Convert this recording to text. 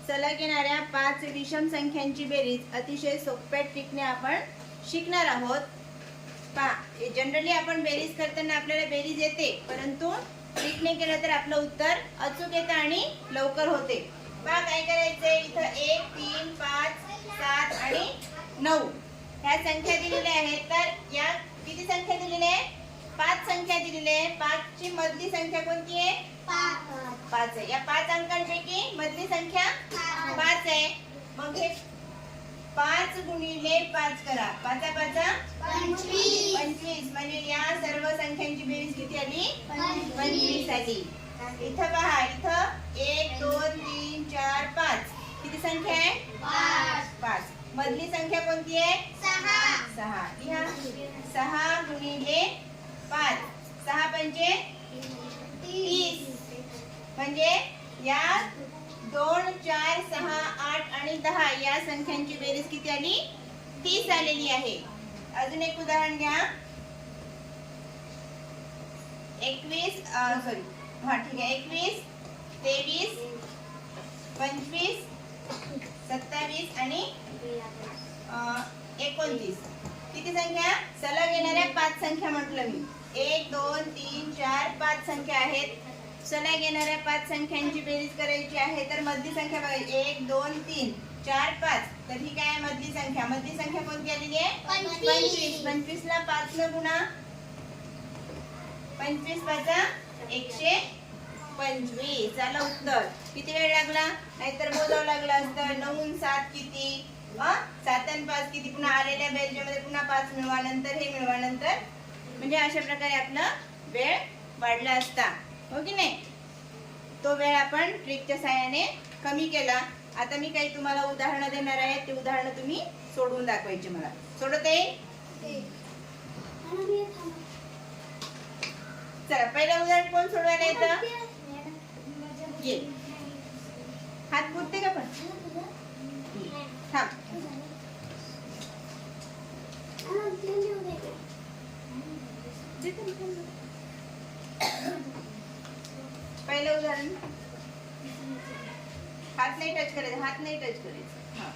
सलग येणाऱ्या 5 विषम संख्यांची बेरीज अतिशय सोप्या ट्रिकने आपण शिकणार आहोत। पहा, जनरली आपण बेरीज करताना आपल्याला बेरीज येते, परंतु ट्रिकने केलं तर आपलं उत्तर अचूक येतं आणि लवकर होते। पहा काय करायचंय, इथं 1 3 5 7 आणि 9 ह्या संख्या दिलेल्या आहेत। तर या किती संख्या दिलेल्या आहे? 5 संख्या दिलेल्या आहे। 5 ची मधली संख्या कोणती आहे? 5 आहे। या 5 अंकांपैकी मधली संख्या 5 आहे। मग हे 5 गुणिले 5 करा। 5 5 25 म्हणजे या सर्व संख्यांची बेरीज किती आली? 25 आली। इथं पहा, इथं 1 2 3 4 5 किती संख्या आहे? 5। मधली संख्या कोणती आहे? 6। लिहा 6 गुणिले 5 6 पंचे 30 म्हणजे या 2 4 6 8 आणि 10 या संख्यांची बेरीज किती आली? 30 आलेली आहे। अजून एक उदाहरण घ्या। 21 ठीक आहे 21 23 25 27 आणि 29 किती संख्या? सलग येणाऱ्या 5 संख्या म्हटलं मी। 1 2 3 4 5 संख्या आहेत। सलग येणाऱ्या 5 संख्यांची बेरीज करायची आहे। तर मधली संख्या बघा 1 2 3 4 5। तर ही काय आहे? मधली संख्या। मधली संख्या कोणती आलेली आहे? 25। 25 ला 5 न गुणा। 25 5 125 झालं उत्तर। किती वेळ लागला? नाहीतर मोजावं लागलं असतं। 9 7 किती? 7 आणि 5 किती? पुन्हा आलेल्या बेरजेमध्ये पुन्हा 5 मिळवा, नंतर हे मिळवा, नंतर म्हणजे अशा प्रकारे आपला वेळ वाढला असता, हो की नाही? तो वेळ आपण ट्रिकच्या सहाय्याने कमी केला। आता मी काही तुम्हाला उदाहरणं देणार आहे, ते उदाहरणं तुम्ही सोडवून दाखवायचे मला। सोडवता येईल? चला पहिलं उदाहरण कोण सोडवायला येतं? ये हात पुरते का पण? थांब। पहिलं उदाहरण हात नाही टच करायचं, हात नाही टच करायचं। हा